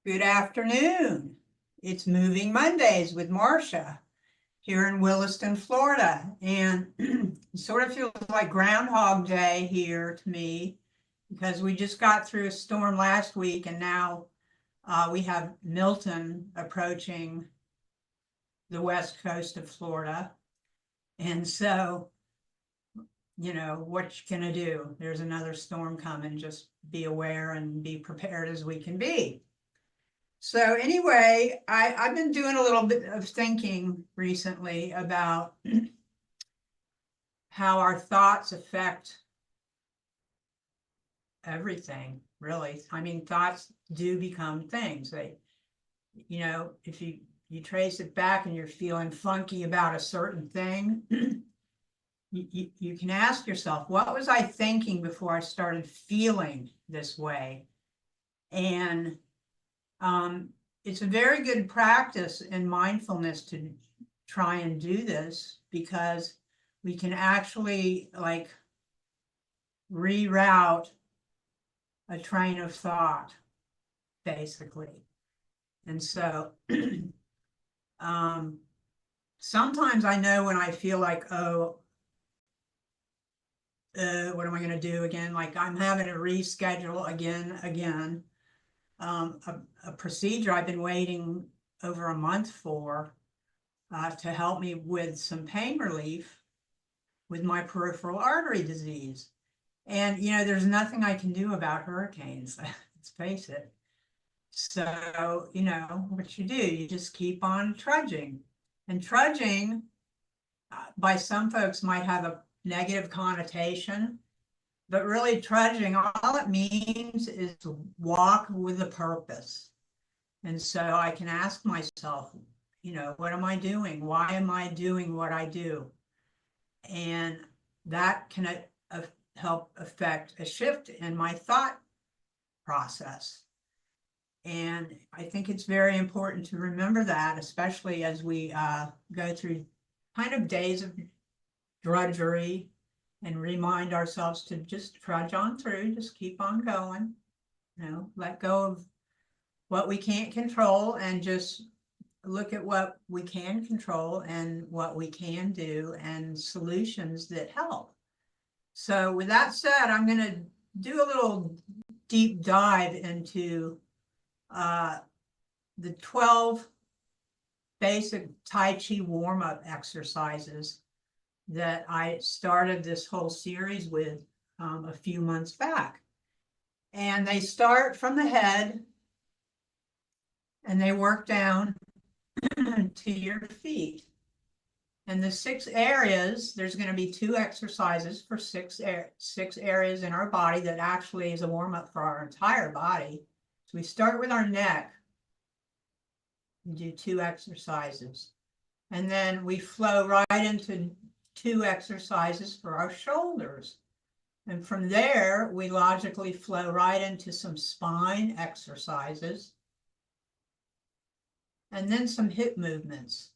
Good afternoon. It's Moving Mondays with Marcia here in Williston, Florida. And it sort of feels like Groundhog Day here to me because we just got through a storm last week and now we have Milton approaching the west coast of Florida. And so, what you gonna do? There's another storm coming. Just be aware and be prepared as we can be. So anyway, I've been doing a little bit of thinking recently about how our thoughts affect everything, really. I mean, thoughts do become things. If you trace it back and you're feeling funky about a certain thing, you can ask yourself, what was I thinking before I started feeling this way? And it's a very good practice in mindfulness to try and do this because we can actually reroute a train of thought, basically. And so sometimes I know when I feel like, what am I going to do again? Like I'm having to reschedule again. A procedure I've been waiting over a month for to help me with some pain relief with my peripheral artery disease. And, there's nothing I can do about hurricanes, let's face it. So, what you do, you just keep on trudging. And trudging, by some folks, might have a negative connotation. But really trudging, all it means is to walk with a purpose. And so I can ask myself, what am I doing? Why am I doing what I do? And that can help affect a shift in my thought process. And I think it's very important to remember that, especially as we go through kind of days of drudgery, and remind ourselves to just trudge on through, just keep on going, let go of what we can't control and just look at what we can control and what we can do and solutions that help. So with that said, I'm going to do a little deep dive into the 12 basic Tai Chi warm-up exercises that I started this whole series with a few months back. And they start from the head and they work down to your feet. And the 6 areas, there's going to be 2 exercises for 6 areas in our body that actually is a warm-up for our entire body. So we start with our neck and do 2 exercises. And then we flow right into 2 exercises for our shoulders. And from there, we logically flow right into some spine exercises. And then some hip movements.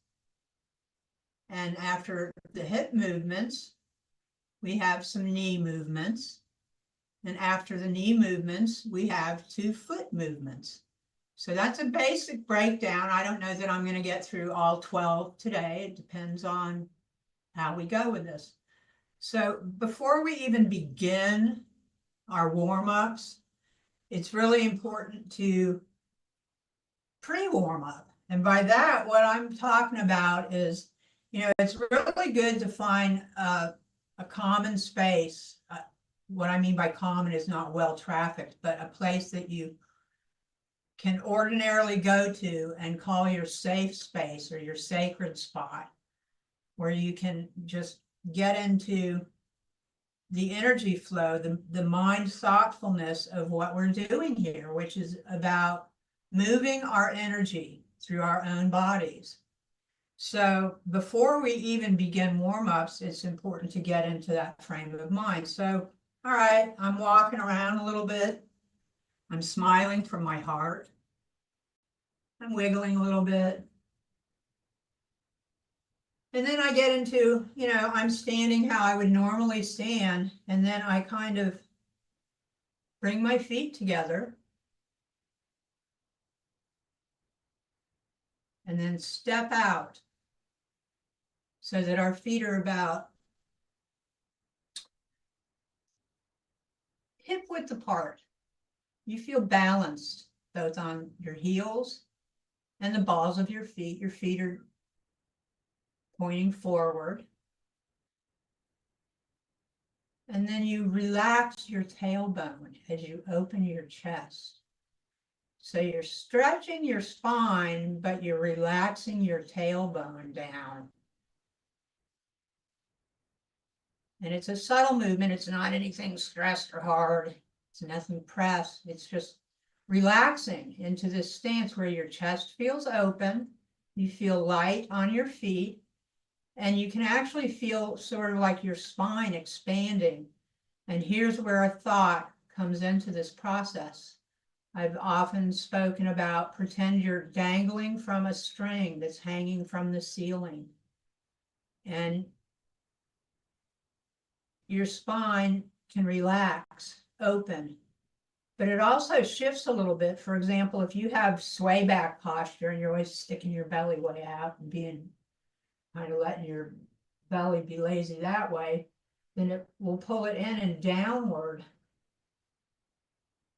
And after the hip movements, we have some knee movements. And after the knee movements, we have 2 foot movements. So that's a basic breakdown. I don't know that I'm going to get through all 12 today. It depends on how we go with this. So before we even begin our warm-ups, it's really important to pre-warm up. And by that, what I'm talking about is, it's really good to find a common space. What I mean by common is not well-trafficked, but a place that you can ordinarily go to and call your safe space or your sacred spot, where you can just get into the energy flow, the mind thoughtfulness of what we're doing here, which is about moving our energy through our own bodies. So before we even begin warm-ups, it's important to get into that frame of mind. So, all right, I'm walking around a little bit. I'm smiling from my heart. I'm wiggling a little bit. And then I get into, I'm standing how I would normally stand. And then I kind of bring my feet together. and then step out so that our feet are about hip width apart. You feel balanced both on your heels and the balls of your feet. Your feet are pointing forward. And then you relax your tailbone as you open your chest. So you're stretching your spine, but you're relaxing your tailbone down. And it's a subtle movement. It's not anything stressed or hard. It's nothing pressed. It's just relaxing into this stance where your chest feels open. You feel light on your feet. And you can actually feel sort of like your spine expanding. And here's where a thought comes into this process. I've often spoken about pretend you're dangling from a string that's hanging from the ceiling. And your spine can relax, open, but it also shifts a little bit. For example, if you have sway back posture and you're always sticking your belly way out and being kind of letting your belly be lazy that way, then it will pull it in and downward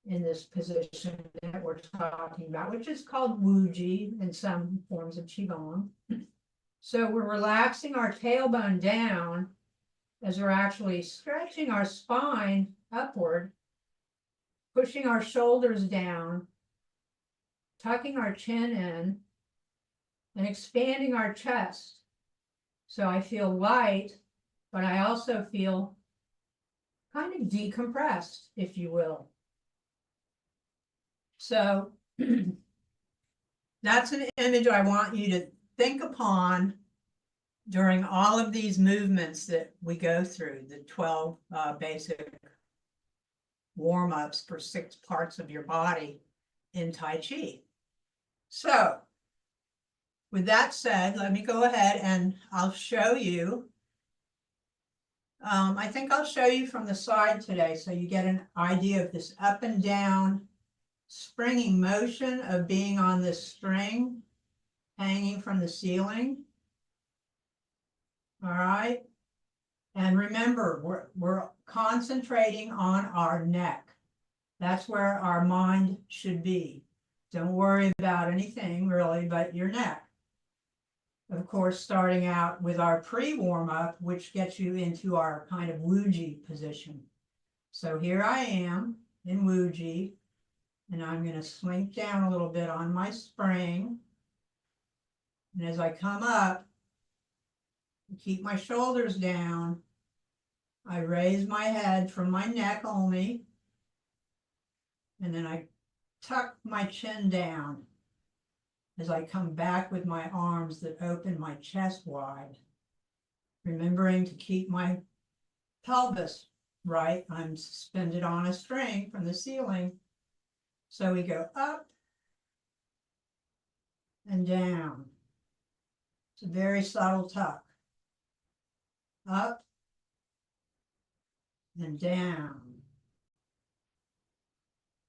in this position that we're talking about, which is called Wuji in some forms of Qigong. So we're relaxing our tailbone down as we're actually stretching our spine upward, pushing our shoulders down, tucking our chin in, and expanding our chest. So I feel light, but I also feel kind of decompressed, if you will. So that's an image I want you to think upon during all of these movements that we go through, the 12 basic warm-ups for 6 parts of your body in Tai Chi. So with that said, let me go ahead and I'll show you. I think I'll show you from the side today so you get an idea of this up and down springing motion of being on this string hanging from the ceiling. All right. And remember, we're concentrating on our neck. That's where our mind should be. Don't worry about anything really but your neck. Of course, starting out with our pre-warm-up, which gets you into our kind of Wuji position. So here I am in Wuji, and I'm going to slink down a little bit on my spring. And as I come up, keep my shoulders down, I raise my head from my neck only, and then I tuck my chin down as I come back with my arms that open my chest wide, remembering to keep my pelvis right. I'm suspended on a string from the ceiling. So we go up and down. It's a very subtle tuck. Up and down.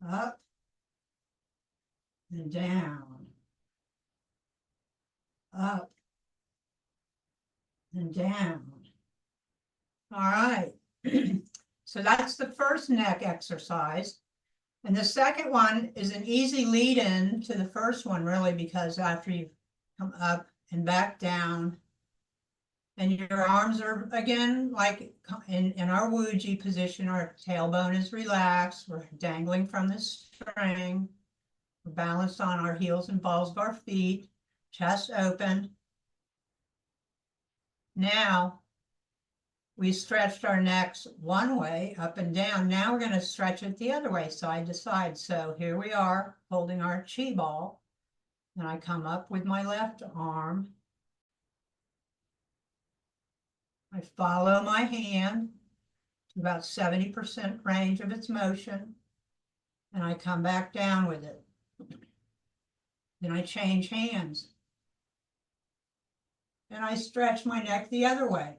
Up and down. Up and down. All right. So that's the first neck exercise. And the second one is an easy lead-in to the first one, really, because after you come up and back down, and your arms are, again, like in our Wuji position, our tailbone is relaxed. We're dangling from the string. We're balanced on our heels and balls of our feet, chest open. Now, we stretched our necks one way, up and down. Now we're going to stretch it the other way, side to side. So here we are, holding our chi ball. And I come up with my left arm. I follow my hand to about 70% range of its motion. And I come back down with it. Then I change hands. And I stretch my neck the other way.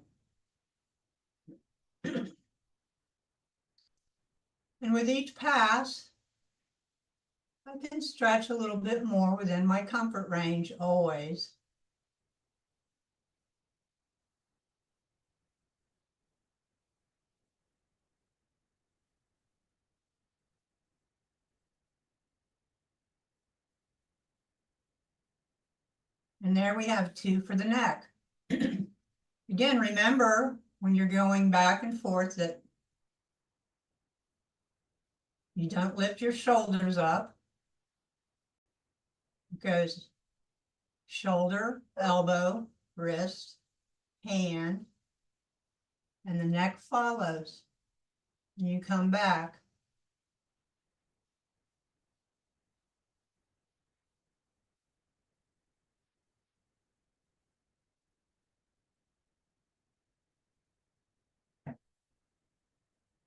And with each pass, I can stretch a little bit more within my comfort range always. And there we have 2 for the neck. Again, remember when you're going back and forth that you don't lift your shoulders up. It goes shoulder, elbow, wrist, hand, and the neck follows. And you come back.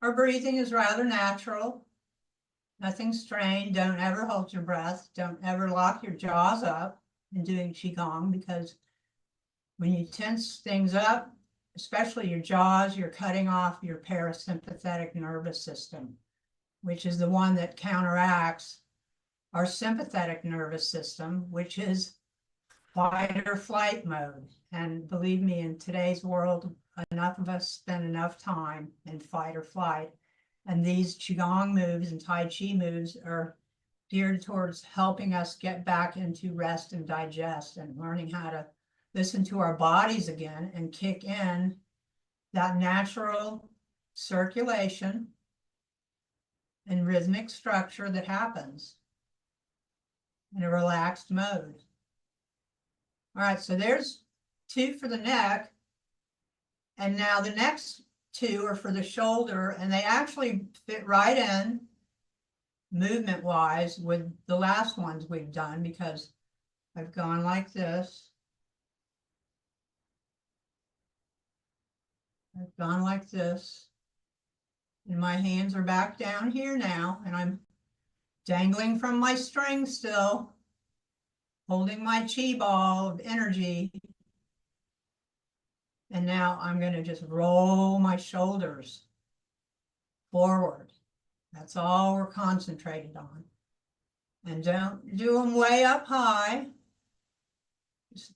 Our breathing is rather natural. Nothing strained. Don't ever hold your breath. Don't ever lock your jaws up in doing Qigong, because when you tense things up, especially your jaws, you're cutting off your parasympathetic nervous system, which is the one that counteracts our sympathetic nervous system, which is fight or flight mode. And believe me, in today's world, enough of us spend enough time in fight or flight. And these Qigong moves and Tai Chi moves are geared towards helping us get back into rest and digest and learning how to listen to our bodies again and kick in that natural circulation and rhythmic structure that happens in a relaxed mode. All right, so there's 2 for the neck. And now the next 2 are for the shoulder, and they actually fit right in movement wise with the last ones we've done, because I've gone like this. I've gone like this. And my hands are back down here now, and I'm dangling from my string still, holding my chi ball of energy. And now I'm going to just roll my shoulders forward. That's all we're concentrated on. And don't do them way up high. Just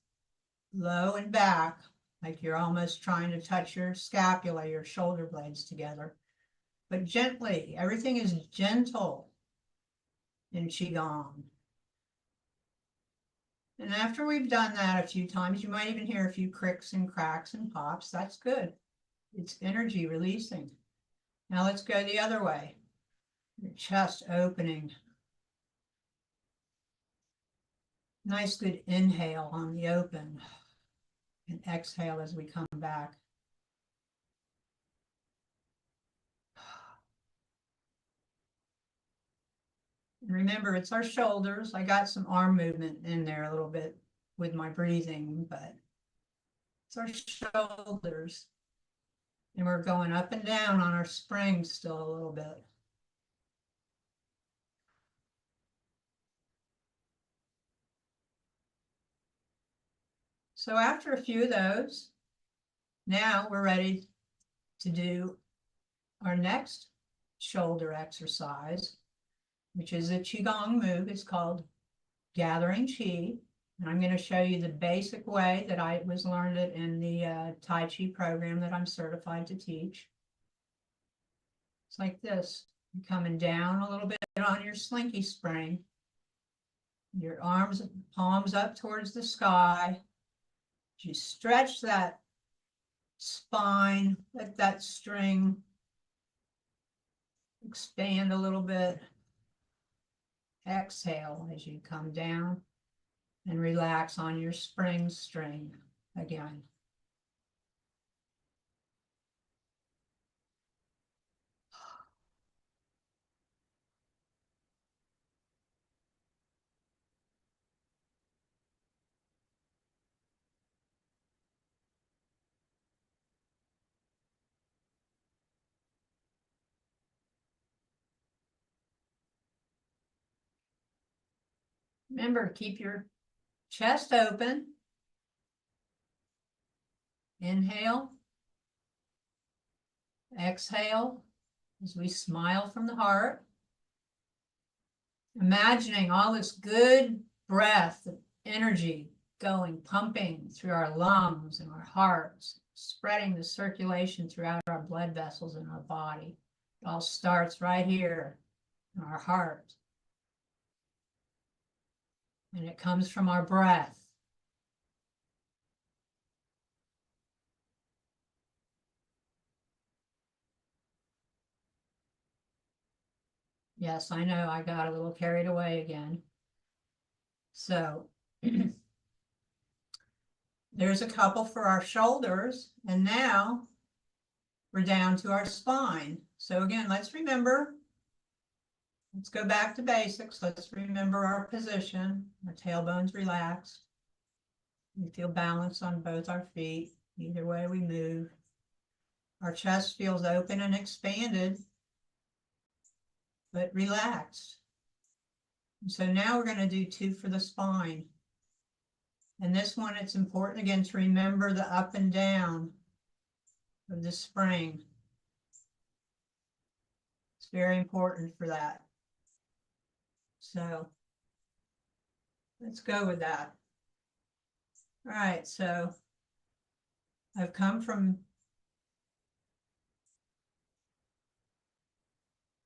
low and back, like you're almost trying to touch your scapula, your shoulder blades together. But gently, everything is gentle in Qigong. And after we've done that a few times, you might even hear a few cricks and cracks and pops. That's good. It's energy releasing. Now let's go the other way. Your chest opening. Nice good inhale on the open, and exhale as we come back. And remember, it's our shoulders. I got some arm movement in there a little bit with my breathing, but it's our shoulders. And we're going up and down on our springs still a little bit. So after a few of those, now we're ready to do our next shoulder exercise, which is a Qigong move. It's called Gathering Qi. And I'm going to show you the basic way that I was learned it in the Tai Chi program that I'm certified to teach. It's like this. You're coming down a little bit on your slinky spring. Your arms, palms up towards the sky. You stretch that spine, let that string expand a little bit. Exhale as you come down and relax on your spring string again. Remember, keep your chest open. Inhale. Exhale as we smile from the heart. imagining all this good breath, energy going, pumping through our lungs and our hearts, spreading the circulation throughout our blood vessels in our body. It all starts right here in our heart. And it comes from our breath. Yes, I know I got a little carried away again. So there's a couple for our shoulders, and now we're down to our spine. So again, let's go back to basics. Let's remember our position. Our tailbone's relaxed. We feel balance on both our feet, either way we move. Our chest feels open and expanded, but relaxed. And so now we're going to do 2 for the spine. And this one, it's important again to remember the up and down of the spring. It's very important for that. So let's go with that. All right, so I've come from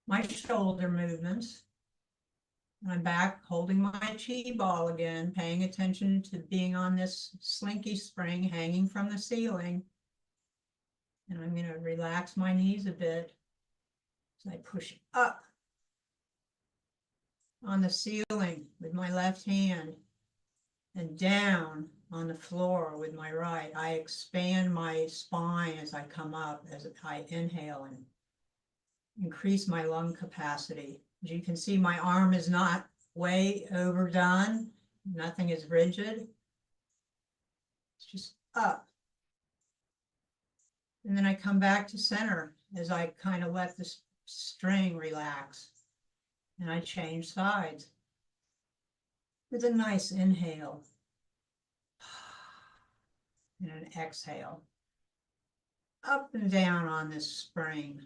my shoulder movements. I'm back holding my chi ball again, paying attention to being on this slinky spring hanging from the ceiling. And I'm going to relax my knees a bit as I push up on the ceiling with my left hand and down on the floor with my right. I expand my spine as I come up, as I inhale and increase my lung capacity. As you can see, my arm is not way overdone. Nothing is rigid. It's just up. And then I come back to center as I kind of let the string relax. And I change sides with a nice inhale and an exhale. Up and down on this spring.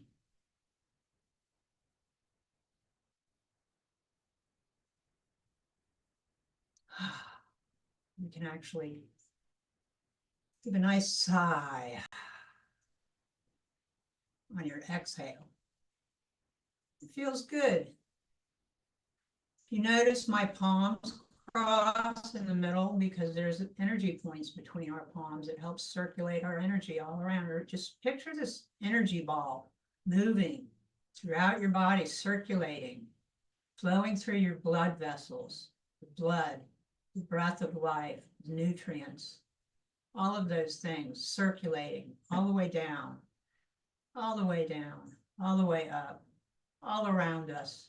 You can actually give a nice sigh on your exhale. It feels good. If you notice, my palms cross in the middle because there's energy points between our palms. It helps circulate our energy all around. Or just picture this energy ball moving throughout your body, circulating, flowing through your blood vessels, the blood, the breath of life, nutrients, all of those things circulating all the way down, all the way down, all the way up, all around us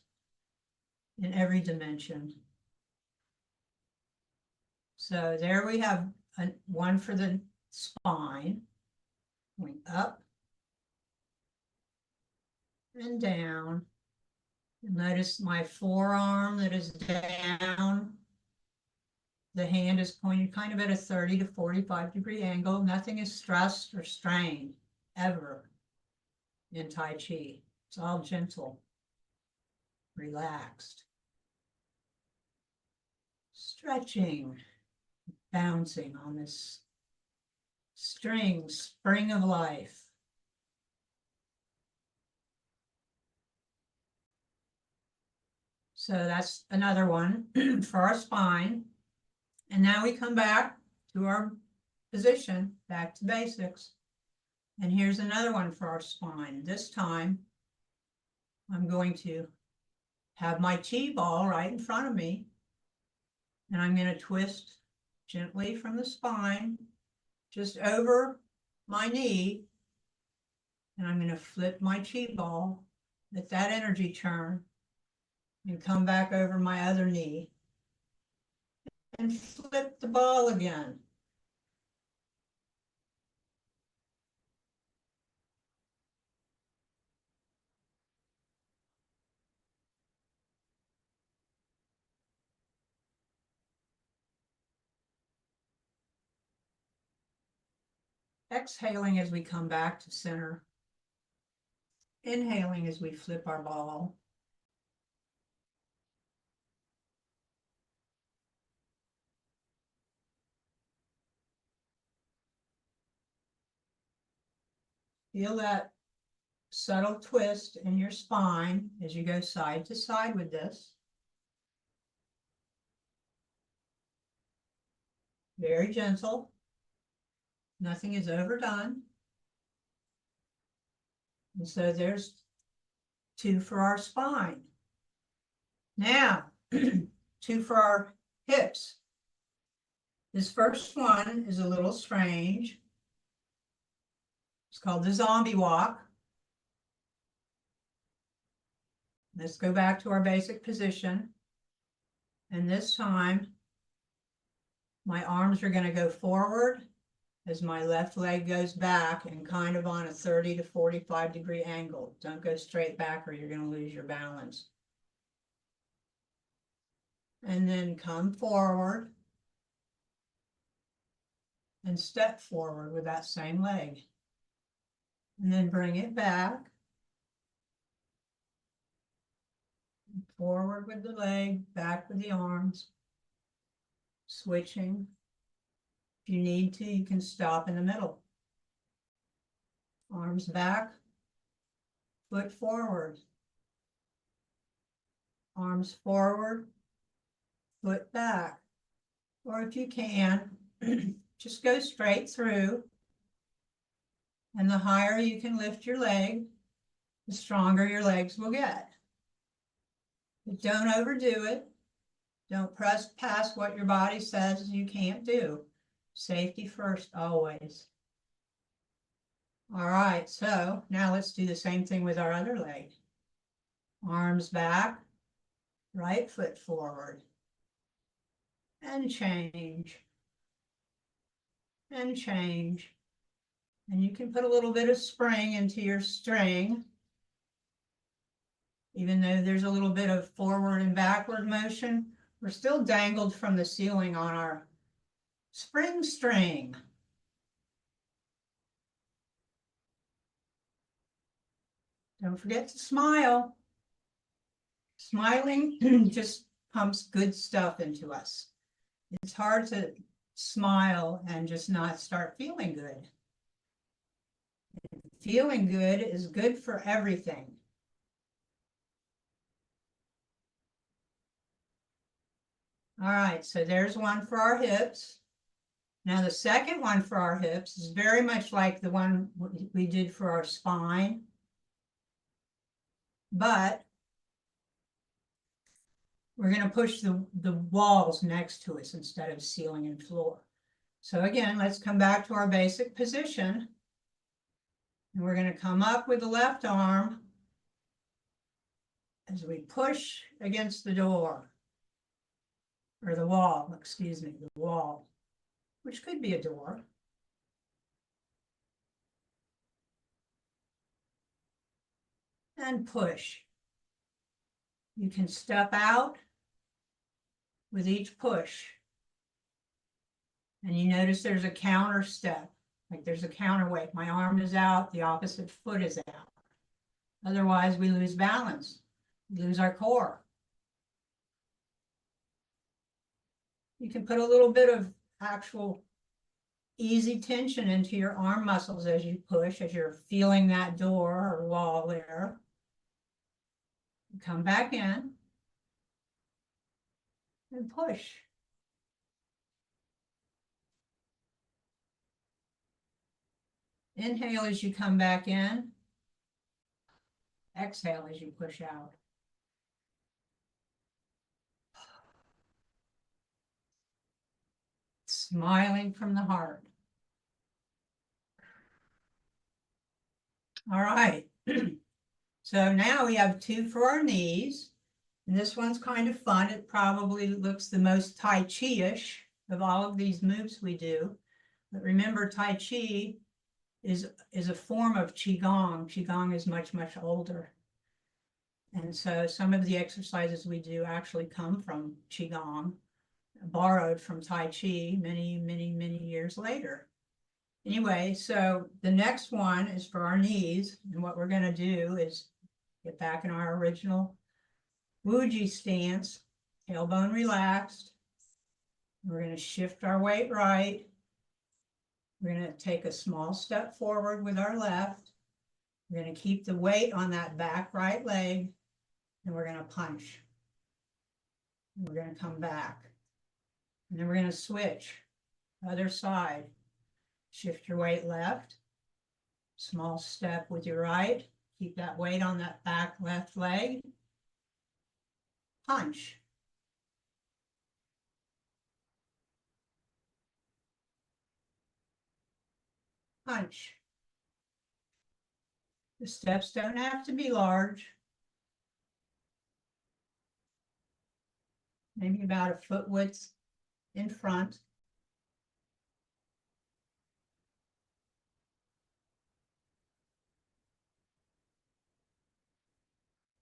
in every dimension. So there we have one for the spine, going up and down. And notice my forearm that is down. The hand is pointed kind of at a 30 to 45 degree angle. Nothing is stressed or strained ever in Tai Chi. It's all gentle, relaxed. Stretching, bouncing on this spring of life. So that's another one for our spine. And now we come back to our position, back to basics. And here's another one for our spine. This time, I'm going to have my chi ball right in front of me. And I'm going to twist gently from the spine, just over my knee. And I'm going to flip my chi ball, let that energy turn, and come back over my other knee. And flip the ball again. Exhaling as we come back to center. Inhaling as we flip our ball. Feel that subtle twist in your spine as you go side to side with this. Very gentle. Nothing is overdone. And so there's 2 for our spine. Now, 2 for our hips. This first one is a little strange. It's called the zombie walk. Let's go back to our basic position. And this time, my arms are going to go forward as my left leg goes back and kind of on a 30 to 45 degree angle. Don't go straight back or you're going to lose your balance. And then come forward and step forward with that same leg. And then bring it back. Forward with the leg, back with the arms. Switching. If you need to, you can stop in the middle. Arms back, foot forward. Arms forward, foot back. Or if you can, just go straight through. And the higher you can lift your leg, the stronger your legs will get. But don't overdo it. Don't press past what your body says you can't do. Safety first, always. All right, so now let's do the same thing with our other leg. Arms back, right foot forward. And change. And change. And you can put a little bit of spring into your string. Even though there's a little bit of forward and backward motion, we're still dangled from the ceiling on our spring string. Don't forget to smile. Smiling just pumps good stuff into us. It's hard to smile and just not start feeling good. Feeling good is good for everything. All right, so there's one for our hips. Now the second one for our hips is very much like the one we did for our spine, but we're going to push the walls next to us instead of ceiling and floor. So again, let's come back to our basic position. And we're going to come up with the left arm as we push against the door, or the wall, excuse me, the wall, which could be a door. And push. You can step out with each push. And you notice there's a counter step, like there's a counterweight. My arm is out, the opposite foot is out. Otherwise, we lose balance, we lose our core. You can put a little bit of actual easy tension into your arm muscles as you push, as you're feeling that door or wall there. Come back in and push. Inhale as you come back in. Exhale as you push out. Smiling from the heart. All right. So now we have 2 for our knees. And this one's kind of fun. It probably looks the most Tai Chi-ish of all of these moves we do. But remember, Tai Chi is a form of Qigong. Qigong is much, much older. And so some of the exercises we do actually come from Qigong, borrowed from Tai Chi many, many, many years later. Anyway, so the next one is for our knees. And what we're going to do is get back in our original Wuji stance, tailbone relaxed. We're going to shift our weight right. We're going to take a small step forward with our left. We're gonna keep the weight on that back right leg, and we're gonna punch. We're gonna come back. And then we're gonna switch, other side. Shift your weight left. Small step with your right. Keep that weight on that back left leg. Punch. Punch. The steps don't have to be large. Maybe about a foot width in front.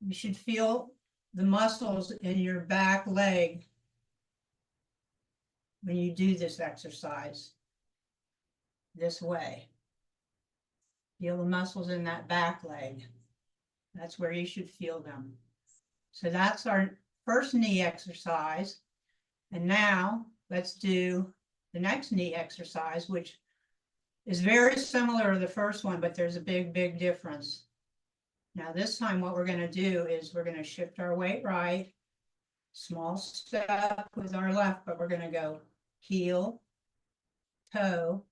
You should feel the muscles in your back leg when you do this exercise this way. Feel the muscles in that back leg. That's where you should feel them. So that's our first knee exercise. And now let's do the next knee exercise, which is very similar to the first one, but there's a big difference. Now this time what we're going to do is we're going to shift our weight right, small step with our left, but we're going to go heel, toe,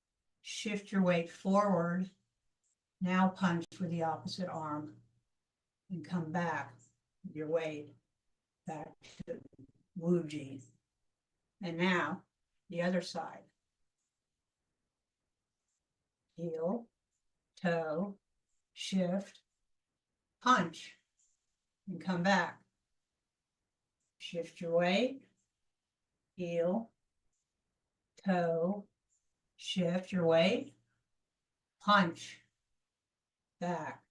shift your weight forward, now punch with the opposite arm, and come back with your weight back to Wuji. And now the other side. Heel, toe, shift, punch, and come back. Shift your weight, heel, toe, shift your weight, punch, back,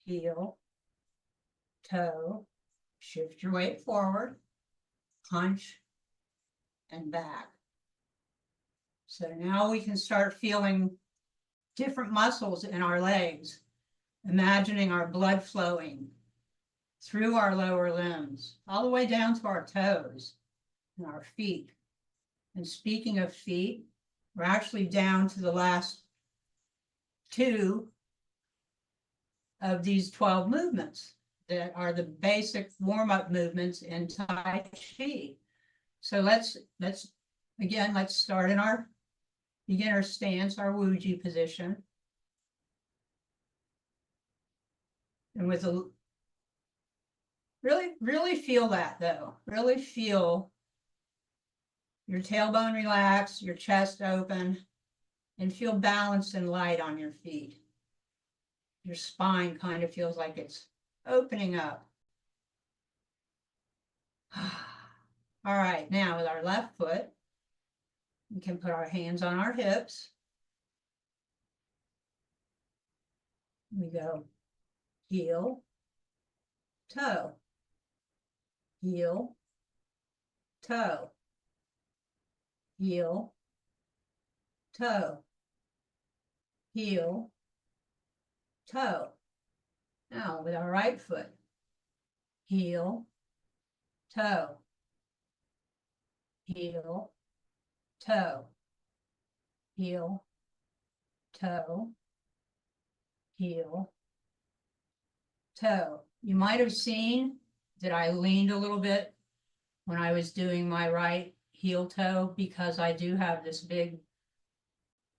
heel, toe, shift your weight forward, punch, and back. So now we can start feeling different muscles in our legs, imagining our blood flowing through our lower limbs, all the way down to our toes and our feet. And speaking of feet, we're actually down to the last two of these 12 movements that are the basic warm-up movements in Tai Chi. So let's start in our beginner stance, our Wuji position. And with a really feel that though. Really feel your tailbone relax, your chest open, and feel balanced and light on your feet. Your spine kind of feels like it's opening up. All right, now with our left foot, we can put our hands on our hips. We go heel, toe, heel, toe, heel, toe, heel, toe. Now with our right foot, heel, toe, heel, toe, heel, toe, heel, toe. You might have seen that I leaned a little bit when I was doing my right heel toe because I do have this big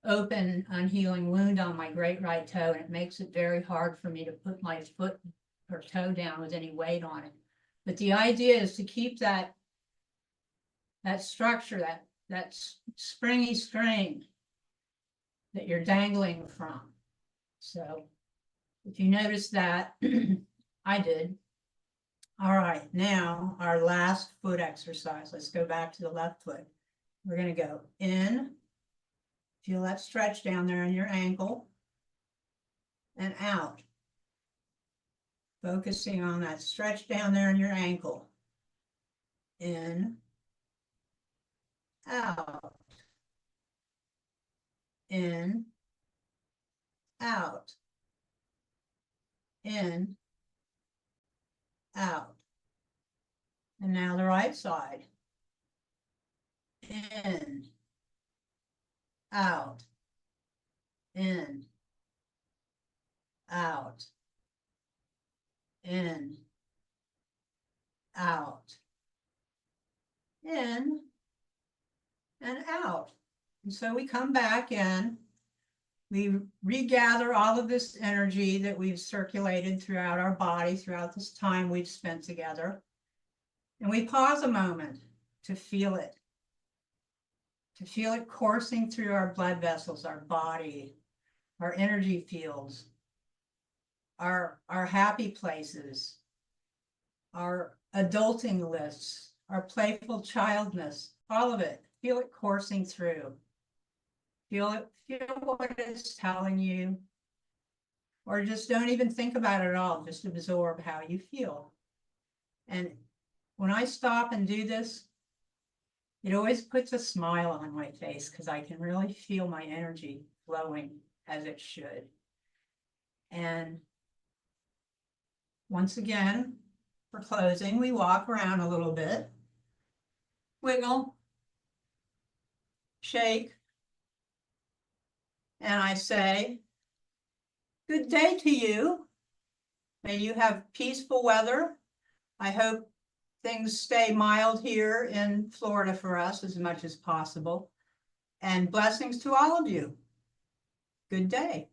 open unhealing wound on my great right toe, and it makes it very hard for me to put my foot or toe down with any weight on it. But the idea is to keep that structure, that springy string that you're dangling from. So if you notice that, I did. All right, now our last foot exercise. Let's go back to the left foot. We're going to go in, feel that stretch down there in your ankle, and out. Focusing on that stretch down there in your ankle. In, out, in, out, in, out. And now the right side. In, out, in, out, in, out, in, and out. And so we come back in, we regather all of this energy that we've circulated throughout our body, throughout this time we've spent together. And we pause a moment to feel it coursing through our blood vessels, our body, our energy fields, our happy places, our adulting lists, our playful childness, all of it. Feel it coursing through. Feel what it's telling you. Or just don't even think about it at all. Just absorb how you feel. And when I stop and do this, it always puts a smile on my face because I can really feel my energy flowing as it should. And once again, for closing, we walk around a little bit, wiggle, shake, and I say, good day to you. May you have peaceful weather. I hope things stay mild here in Florida for us as much as possible. And blessings to all of you. Good day.